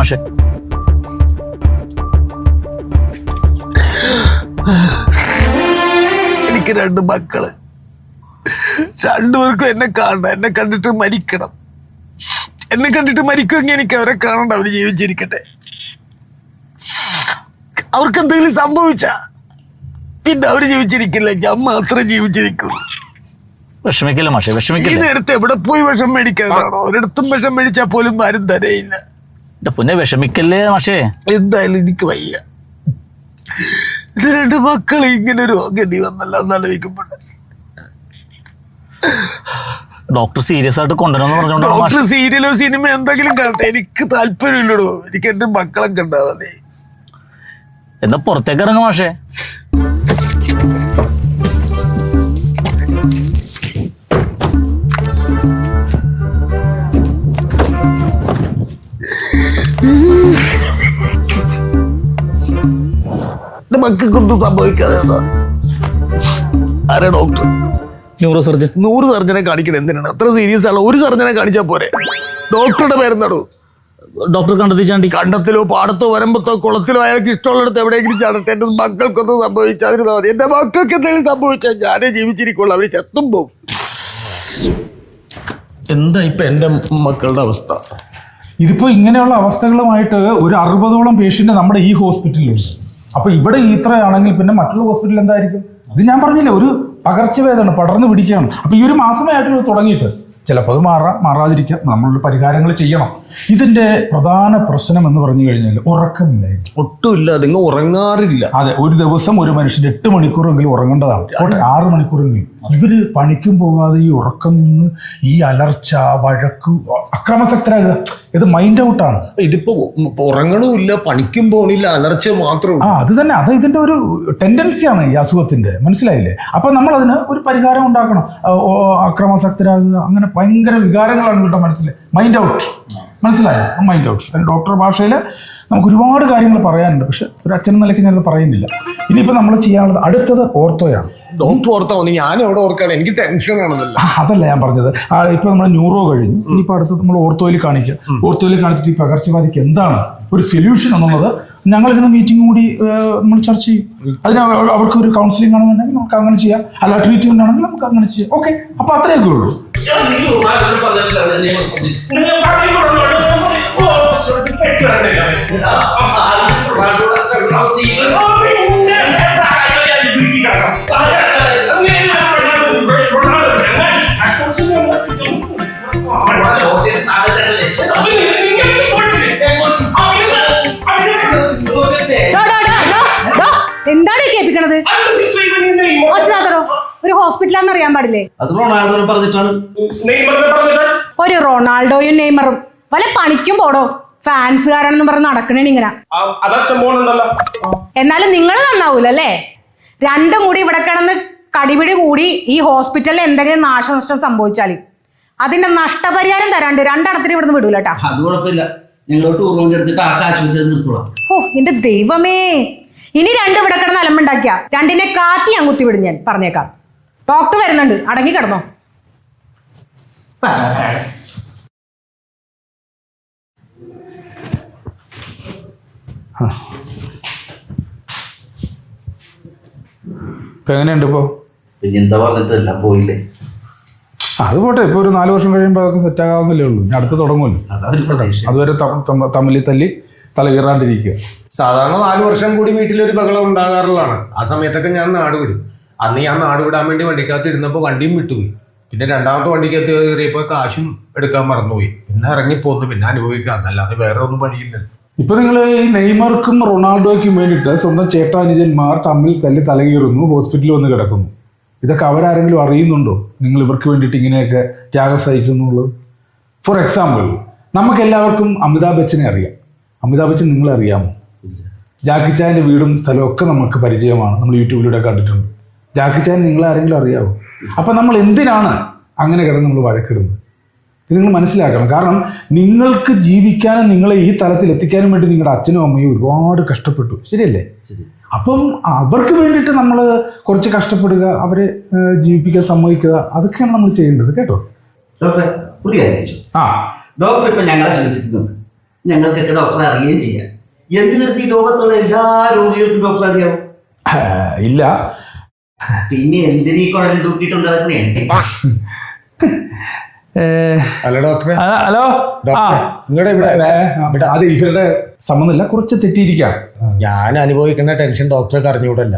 മാഷെ. എനിക്ക് 2 മക്കള്, 2 പേർക്കും എന്നെ കാണണം, എന്നെ കണ്ടിട്ട് മരിക്കണം. എന്നെ കണ്ടിട്ട് മരിക്കുമെങ്കിൽ എനിക്ക് അവരെ കാണണ്ട, അവര് ജീവിച്ചിരിക്കട്ടെ. അവർക്ക് എന്തെങ്കിലും സംഭവിച്ച പിന്നെ അവര് ജീവിച്ചിരിക്കില്ല, ഞാൻ മാത്രമേ ജീവിച്ചിരിക്കുള്ളൂ. വിഷമിക്കില്ല മാഷെ, ഈ വിഷമിക്കില്ല. നേരത്തെ എവിടെ പോയി വിഷം മേടിക്കാനാണോ? ഒരിടത്തും വിഷം മേടിച്ചാൽ പോലും ആരും തരയില്ല. പിന്നെ വിഷമിക്കല്ലേ മാഷേ. എന്തായാലും എനിക്ക് വയ്യ. ഇത് 2 മക്കൾ ഇങ്ങനെ ഒരു ഗതി വന്നല്ല എന്നാലോചിക്കുമ്പോൾ. ഡോക്ടർ സീരിയസ് ആയിട്ട് കൊണ്ടുവരുമെന്ന് പറഞ്ഞോണ്ട് ഡോക്ടർ സീരിയലോ സിനിമ എന്തെങ്കിലും കാണട്ടെ, എനിക്ക് താല്പര്യമില്ലടോ. എനിക്ക് എന്റെ മക്കളെ കണ്ടാ മതി. എന്നാ പുറത്തേക്ക് ഇറങ്ങും മാഷേ. മക്കൾക്കൊന്നും സംഭവിക്കാതെ ആരാ ഡോക്ടർ? Neuro surgeon. 100 സർജനെ കാണിക്കണം. എന്തിനാണ് അത്ര സീരിയസ് ആണ്? 1 സർജനെ കാണിച്ചാൽ പോരെ? ഡോക്ടറുടെ പേരെന്താണോ? ഡോക്ടർ കണ്ടെത്തി ചാണ്ടി. കണ്ടത്തിലോ പാടത്തോ വരമ്പത്തോ കുളത്തിലോ അയാൾക്ക് ഇഷ്ടമുള്ളിടത്ത് എവിടെയെങ്കിലും ചാടട്ടെ. എന്റെ മക്കൾക്കൊന്നും സംഭവിച്ചാതിരുന്നാൽ മതി. എന്റെ മക്കൾക്ക് എന്തെങ്കിലും സംഭവിച്ചാൽ ഞാനേ ജീവിച്ചിരിക്കുള്ളൂ, അവര് ചത്തും പോവും. എന്താ ഇപ്പൊ എന്റെ മക്കളുടെ അവസ്ഥ? ഇതിപ്പോ ഇങ്ങനെയുള്ള അവസ്ഥകളുമായിട്ട് ഒരു 60ഓളം പേഷ്യന്റ് നമ്മുടെ ഈ ഹോസ്പിറ്റലിലുണ്ട്. അപ്പൊ ഇവിടെ ഇത്രയാണെങ്കിൽ പിന്നെ മറ്റുള്ള ഹോസ്പിറ്റലിൽ എന്തായിരിക്കും? ഇത് ഞാൻ പറഞ്ഞില്ല, ഒരു പകർച്ചവേദന പടർന്നു പിടിക്കുകയാണ്. അപ്പൊ ഈ ഒരു മാസമേ ആയിട്ടുള്ളൂ തുടങ്ങിയിട്ട്. ചിലപ്പോൾ അത് മാറാതിരിക്കാം. നമ്മളൊരു പരിഹാരങ്ങൾ ചെയ്യണം. ഇതിന്റെ പ്രധാന പ്രശ്നം എന്ന് പറഞ്ഞു കഴിഞ്ഞാൽ ഉറക്കമില്ലായിരുന്നു. ഒട്ടുമില്ല, നിങ്ങൾ ഉറങ്ങാറില്ല. അതെ, ഒരു ദിവസം ഒരു മനുഷ്യൻ 8 മണിക്കൂറെങ്കിലും ഉറങ്ങേണ്ടതാണ്. 6 മണിക്കൂറെങ്കിലും. ഇവര് പണിക്കും പോകാതെ ഈ ഉറക്കം നിന്ന് ഈ അലർച്ച, വഴക്ക്, അക്രമാസക്തരാകുക, ഇത് മൈൻഡ് ഔട്ടാണ്. ഇതിപ്പോ ഉറങ്ങണമില്ല, പണിക്കും പോണില്ല, അലർച്ച മാത്രം. അത് തന്നെ, അത് ഇതിന്റെ ഒരു ടെൻഡൻസിയാണ് ഈ അസുഖത്തിന്റെ. മനസ്സിലായില്ലേ? അപ്പൊ നമ്മൾ അതിന് ഒരു പരിഹാരം ഉണ്ടാക്കണം. അക്രമാസക്തരാകുക, അങ്ങനെ ഭയങ്കര വികാരങ്ങളാണ് ഇവരുടെ മനസ്സിൽ. മൈൻഡ് ഔട്ട്, മനസ്സിലായോ? Mind out. ഡോക്ടർ ഭാഷയിൽ നമുക്ക് ഒരുപാട് കാര്യങ്ങൾ പറയാനുണ്ട്, പക്ഷെ ഒരു അച്ഛൻ നിലയ്ക്ക് ഞാനത് പറയുന്നില്ല. ഇനിയിപ്പോൾ നമ്മൾ ചെയ്യാനുള്ളത് അടുത്തത് ഓർത്തോയാണ്. ഡോക്ടർ ഓർത്താ മതി, ഞാൻ എവിടെ ഓർക്കാണ്? എനിക്ക് ടെൻഷൻ ആണെന്നല്ല. അതല്ല ഞാൻ പറഞ്ഞത്. ഇപ്പൊ നമ്മൾ ന്യൂറോ കഴിഞ്ഞു, ഇനിയിപ്പോൾ അടുത്തത് നമ്മൾ ഓർത്തോയിൽ കാണിക്കുക. ഓർത്തോയിൽ കാണിച്ചിട്ട് ഈ പകർച്ചവ്യാധിക്ക് എന്താണ് ഒരു സൊല്യൂഷൻ എന്നുള്ളത് ഞങ്ങൾ ഇതിന് മീറ്റിംഗ് കൂടി നമ്മൾ ചർച്ച ചെയ്യും. അതിന് അവർക്ക് ഒരു കൗൺസിലിംഗ് ആണെന്നുണ്ടെങ്കിൽ നമുക്ക് അങ്ങനെ ചെയ്യാം, അല്ല ട്രീറ്റ്മെന്റ് ആണെങ്കിൽ നമുക്ക് അങ്ങനെ ചെയ്യാം. ഓക്കെ, അപ്പൊ അത്രയൊക്കെ ഉള്ളൂ. എന്താണ് കേൾപ്പിക്കണത്? ഒരു ഹോസ്പിറ്റലാന്ന് അറിയാൻ പാടില്ലേ? ഒരു റൊണാൾഡോയും നെയ്മറും വല്ല പണിക്കും പോടോ. ഫാൻസുകാരാണെന്ന് പറഞ്ഞ് നടക്കണേ ഇങ്ങനെ. എന്നാലും നിങ്ങൾ നന്നാവൂലല്ലേ? 2 കൂടി ഇവിടെ കിടന്ന് കടിപിടി കൂടി ഈ ഹോസ്പിറ്റലിൽ എന്തെങ്കിലും നാശനഷ്ടം സംഭവിച്ചാല് അതിന്റെ നഷ്ടപരിഹാരം തരാണ്ട് 2 എണ്ണത്തിന് ഇവിടുന്ന് വിടൂലട്ടാ. ഓ എന്റെ ദൈവമേ, ഇനി 2 ഇവിടെ കിടന്ന് അലമ്പുണ്ടാക്കിയ 2ന്റെ കാറ്റ് ഞാൻ കുത്തിവിടും. ഞാൻ പറഞ്ഞേക്കാം. ഡോക്ടർ വരുന്നുണ്ട്, അടങ്ങി കിടന്നോ. ഇപ്പൊ എങ്ങനെയുണ്ട്? ഇപ്പോ പോയില്ലേ? അത് പോട്ടെ, ഇപ്പൊ ഒരു 4 വർഷം കഴിയുമ്പോൾ അതൊക്കെ സെറ്റ് ആകാവുന്നല്ലേ ഉള്ളൂ. ഞാൻ അടുത്ത് തുടങ്ങുമല്ലോ. അതുവരെ തമ്മിൽ തല്ലി തലകീറാണ്ടിരിക്കുക. സാധാരണ 4 വർഷം കൂടി വീട്ടിലൊരു ബഹളം ഉണ്ടാകാറുള്ളതാണ്. ആ സമയത്തൊക്കെ ഞാൻ നാട് വിടും. അന്ന് ഞാൻ നാട് വിടാൻ വേണ്ടി വണ്ടിക്കകത്ത് ഇരുന്നപ്പോൾ വണ്ടിയും വിട്ടുപോയി. പിന്നെ 2ാമത്തെ വണ്ടിക്കകത്ത് കയറിയപ്പോൾ കാശും എടുക്കാൻ മറന്നുപോയി. പിന്നെ ഇറങ്ങിപ്പോന്നു. പിന്നെ അനുഭവിക്കാം, അല്ലാതെ വേറെ ഒന്നും വഴിയില്ല. ഇപ്പൊ നിങ്ങൾ ഈ നെയ്മർക്കും റൊണാൾഡോയ്ക്കും വേണ്ടിയിട്ട് സ്വന്തം ചേട്ടാനുജന്മാർ തമ്മിൽ തലകീറുന്നു, ഹോസ്പിറ്റലിൽ വന്ന് കിടക്കുന്നു. ഇതൊക്കെ അവരാരെങ്കിലും അറിയുന്നുണ്ടോ? നിങ്ങൾ ഇവർക്ക് വേണ്ടിയിട്ട് ഇങ്ങനെയൊക്കെ ത്യാഗം സഹിക്കുന്നുള്ളത്. ഫോർ എക്സാമ്പിൾ, നമുക്കെല്ലാവർക്കും അമിതാഭ് ബച്ചനെ അറിയാം. അമിതാഭ് ബച്ചൻ നിങ്ങളെ അറിയാമോ? ജാക്കി ചാൻ്റെ വീടും സ്ഥലവും ഒക്കെ നമുക്ക് പരിചയമാണ്, നമ്മൾ യൂട്യൂബിലൂടെ കണ്ടിട്ടുണ്ട്. ജാക്കി ചാൻ നിങ്ങളെ ആരെങ്കിലും അറിയാമോ? അപ്പം നമ്മൾ എന്തിനാണ് അങ്ങനെ കിടന്ന് നമ്മൾ വഴക്കിടുന്നത്? ഇത് നിങ്ങൾ മനസ്സിലാക്കണം. കാരണം നിങ്ങൾക്ക് ജീവിക്കാനും നിങ്ങളെ ഈ തലത്തിൽ എത്തിക്കാനും വേണ്ടി നിങ്ങളുടെ അച്ഛനും അമ്മയും ഒരുപാട് കഷ്ടപ്പെട്ടു, ശരിയല്ലേ? അപ്പം അവർക്ക് വേണ്ടിയിട്ട് നമ്മൾ കുറച്ച് കഷ്ടപ്പെടുക, അവരെ ജീവിപ്പിക്കാൻ സമ്മതിക്കുക, അതൊക്കെയാണ് നമ്മൾ ചെയ്യേണ്ടത്. കേട്ടോ ഡോക്ടറെ? പുതിയ ഡോക്ടർ ഇപ്പൊ ഞങ്ങളെ ചികിത്സിക്കുന്നുണ്ട്. ഞങ്ങൾക്കൊക്കെ ഡോക്ടറെ അറിയുകയും ചെയ്യാം. എന്ത് കരുതി ലോകത്തുള്ള എല്ലാ രോഗികൾക്കും ഡോക്ടറെ അറിയാവും? ഇല്ല. പിന്നെ എന്തിനീ കുഴൽ തൂക്കിയിട്ടുണ്ട് നടക്കണേ? അല്ല ഡോക്ടറെ, ഹലോ. ഡോക്ടറെ, നിങ്ങളുടെ ഇവിടെ അത് ഇവരുടെ സംബന്ധമില്ല, കുറച്ച് തെറ്റിയിരിക്കാം. ഞാൻ അനുഭവിക്കുന്ന ടെൻഷൻ ഡോക്ടർക്ക് അറിഞ്ഞുകൂടല്ല.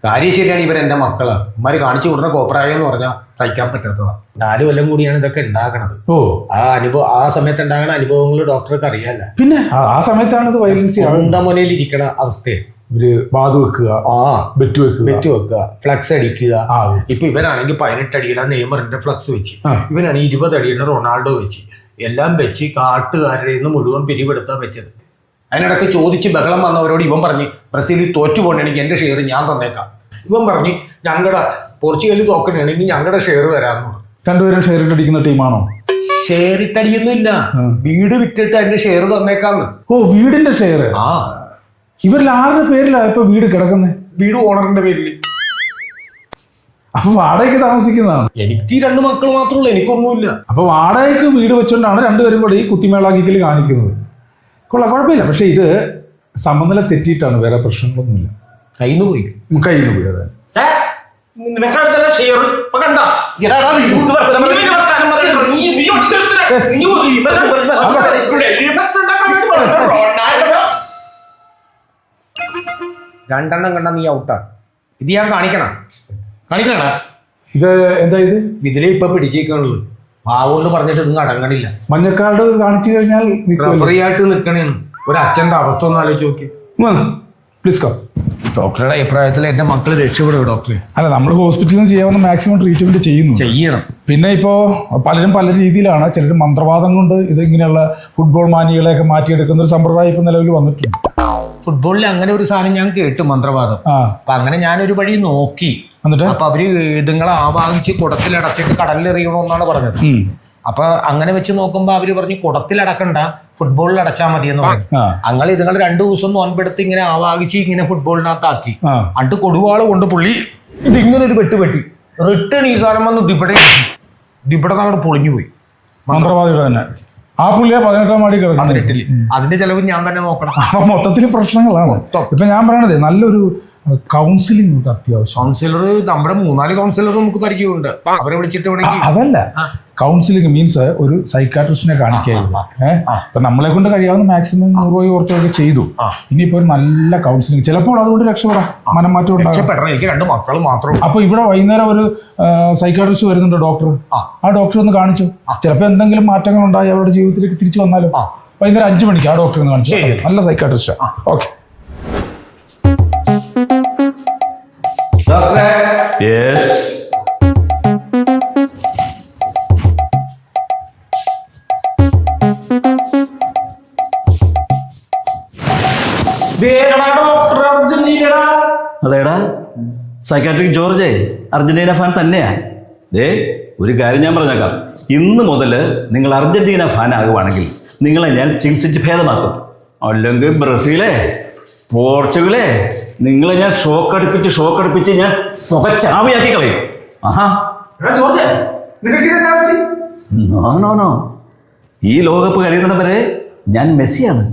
കാര്യം ശരിയാണ്, ഇവരെന്റെ മക്കള് ഇമാര് കാണിച്ചു കൊടുക്കുന്ന കോപ്രായം എന്ന് പറഞ്ഞാൽ സഹിക്കാൻ പറ്റാത്തതാണ്. 4 കൊല്ലം കൂടിയാണ് ഇതൊക്കെ ഉണ്ടാക്കണത്. ആ സമയത്ത് ഉണ്ടാകുന്ന അനുഭവങ്ങൾ ഡോക്ടർക്ക് അറിയാല്ല. പിന്നെ ആ സമയത്താണ് ഇത് വയലൻസ്. സ്വന്തം മുനയിൽ ഇരിക്കണ അവസ്ഥയെ ഇവര് ബാധ വെക്കുക, ബെറ്റ് വെക്കുക, ഫ്ലക്സ് അടിക്കുക. ഇപ്പൊ ഇവനാണെങ്കിൽ 18 അടിയുടെ നെയ്മറിന്റെ ഫ്ലക്സ് വെച്ച്, ഇവനാണെങ്കിൽ 20 അടിയുടെ റൊണാൾഡോ വെച്ച്, എല്ലാം വെച്ച് കാട്ടുകാരുടെ നിന്ന് മുഴുവൻ പിരിവെടുത്താ വെച്ചത്. അതിനിടയ്ക്ക് ചോദിച്ച് ബഹളം വന്നവരോട് ഇവൻ പറഞ്ഞ് ബ്രസീലിൽ തോറ്റു പോകണമെങ്കിൽ എന്റെ ഷെയർ ഞാൻ തന്നേക്കാം. ഇവൻ പറഞ്ഞ് ഞങ്ങളുടെ പോർച്ചുഗലിൽ തോക്കണമെങ്കിൽ ഞങ്ങളുടെ ഷെയർ തരാമെന്ന് പറഞ്ഞു. രണ്ടുപേരും ഷെയർ ഇട്ടടിക്കുന്ന ടീമാണോ? ഷെയർ ഇട്ടടിയൊന്നുമില്ല, വീട് വിറ്റിട്ട് അതിന്റെ ഷെയർ തന്നേക്കാന്ന്. വീടിന്റെ ഷെയർ. ഇവരിൽ ആരുടെ പേരിലാ ഇപ്പൊ വീട് കിടക്കുന്നത്? വീട് ഓണറിന്റെ പേരിൽ. അപ്പൊ വാടകയ്ക്ക് താമസിക്കുന്നതാണ്. എനിക്ക് 2 മക്കൾ മാത്രമേ ഉള്ളൂ, എനിക്കൊന്നുമില്ല. അപ്പൊ വാടകയ്ക്ക് വീട് വെച്ചോണ്ടാണ് രണ്ടുപേരും കൂടെ ഈ കുത്തിമേളാക്കിക്കല് കാണിക്കുന്നത്. കുഴപ്പമില്ല. പക്ഷെ ഇത് സമനില തെറ്റിയിട്ടാണ്, വേറെ പ്രശ്നങ്ങളൊന്നുമില്ല. കയ്യിൽ നിന്ന് പോയി. അതെ. രണ്ടെണ്ണം കണ്ട നീ ഔട്ടാണ്. ഇത് ഞാൻ കാണിക്കണ ഇത് എന്താ ഇത്? ഇതിലെ ഇപ്പൊ പിടിച്ചേക്കാണുള്ളത്. പാവോണ്ട് പറഞ്ഞിട്ട് ഇത് അടങ്ങണില്ല. മഞ്ഞക്കാർഡ് കാണിച്ചു കഴിഞ്ഞാൽ ഫ്രീ ആയിട്ട് നിൽക്കണേന്ന്. ഒരു അച്ഛന്റെ അവസ്ഥ ഒന്ന് ആലോചിച്ച് നോക്കി. Please come. ഡോക്ടറുടെ അഭിപ്രായത്തിൽ എന്റെ മക്കൾ രക്ഷപ്പെടും ഡോക്ടറെ. അല്ല, നമ്മൾ ഹോസ്പിറ്റലിൽ നിന്ന് ചെയ്യാവുന്ന മാക്സിമം ട്രീറ്റ്മെന്റ് ചെയ്യണം. പിന്നെ ഇപ്പോ പലരും പല രീതിയിലാണ്. ചിലർ മന്ത്രവാദം കൊണ്ട് ഇത് ഇങ്ങനെയുള്ള ഫുട്ബോൾ മാനികളെയൊക്കെ മാറ്റിയെടുക്കുന്ന ഒരു സമ്പ്രദായം ഇപ്പൊ നിലവിൽ വന്നിട്ടുണ്ട്. ഫുട്ബോളിൽ അങ്ങനെ ഒരു സാധനം ഞാൻ കേട്ടു, മന്ത്രവാദം. അപ്പൊ അങ്ങനെ ഞാനൊരു വഴി നോക്കി. എന്നിട്ട് അപ്പൊ അവര് ഇതുങ്ങളെ ആവാഹിച്ച് കുടത്തിലടച്ചിട്ട് കടലിലെറിയണമെന്നാണ് പറഞ്ഞത്. അപ്പൊ അങ്ങനെ വെച്ച് നോക്കുമ്പോ അവര് പറഞ്ഞു കുടത്തിലടക്കണ്ട, ഫുട്ബോളിൽ അടച്ചാൽ മതി എന്ന് പറഞ്ഞു. അങ്ങനെ ഇതുങ്ങൾ 2 ദിവസം നോൻപെടുത്ത് ഇങ്ങനെ ആവാഹിച്ച് ഇങ്ങനെ ഫുട്ബോളിനകത്താക്കി. അണ്ട് കൊടുവാള് കൊണ്ട് പുള്ളി ഇതിങ്ങനെ ഒരു വെട്ടി റിട്ടേൺ ഈ കാലം വന്ന് ദിബടെ അങ്ങോട്ട് പൊളിഞ്ഞു പോയി. മന്ത്രവാദിയുടെ തന്നെ ആ പുള്ളിയെ 18-ാം മാടി കിടക്കുന്നില്ല. അതിന്റെ ചെലവ് ഞാൻ തന്നെ നോക്കണം. അപ്പൊ മൊത്തത്തിൽ പ്രശ്നങ്ങളാണ്. ഇപ്പൊ ഞാൻ പറയണത് നല്ലൊരു കൗൺസിലിംഗ് അത്യാവശ്യം. കൗൺസിലർ നമ്മുടെ 3-4 കൗൺസിലർ നമുക്ക് പരിചയമുണ്ട്. അവരെ വിളിച്ചിട്ട് അതല്ല, കൗൺസിലിംഗ് മീൻസ് ഒരു സൈക്കാട്രിസ്റ്റിനെ കാണിക്കായിരുന്നു. ഇപ്പൊ നമ്മളെ കൊണ്ട് കഴിയാവുന്ന മാക്സിമം 100 രൂപ ഓർത്തൊക്കെ ചെയ്തു. ഇനിയിപ്പോ ഒരു നല്ല കൗൺസിലിംഗ് ചിലപ്പോൾ അതുകൊണ്ട് രക്ഷപ്പെടാം, മനംമാറ്റം ഉണ്ടാകും. എനിക്ക് 2 മക്കൾ മാത്രം. അപ്പൊ ഇവിടെ വൈകുന്നേരം ഒരു സൈക്കാട്രിസ്റ്റ് വരുന്നുണ്ട്, ഡോക്ടർ. ആ ഡോക്ടർ ഒന്ന് കാണിച്ചു. ചിലപ്പോൾ എന്തെങ്കിലും മാറ്റങ്ങൾ ഉണ്ടായി അവരുടെ ജീവിതത്തിലേക്ക് തിരിച്ചു വന്നാലും വൈകുന്നേരം 5 മണിക്ക് ആ ഡോക്ടറെ ഒന്ന് കാണിച്ചു. നല്ല സൈക്കാട്രിസ്റ്റ്. ഓക്കെ. അതേടാ, സൈക്കാട്രിക് ജോർജേ അർജന്റീന ഫാൻ തന്നെയാ. ഒരു കാര്യം ഞാൻ പറഞ്ഞേക്കാം, ഇന്ന് മുതൽ നിങ്ങൾ അർജന്റീന ഫാൻ ആകുവാണെങ്കിൽ നിങ്ങളെ ഞാൻ ചികിത്സിച്ച് ഭേദമാക്കും. അല്ലെങ്കിൽ ബ്രസീലേ, പോർച്ചുഗലേ, നിങ്ങളെ ഞാൻ ഷോക്കടുപ്പിച്ച് ഞാൻ പുകച്ചാവിയാക്കി കളയും. നോ ഈ ലോകകപ്പ് കഴിയുന്നവരെ ഞാൻ മെസ്സിയാണ്.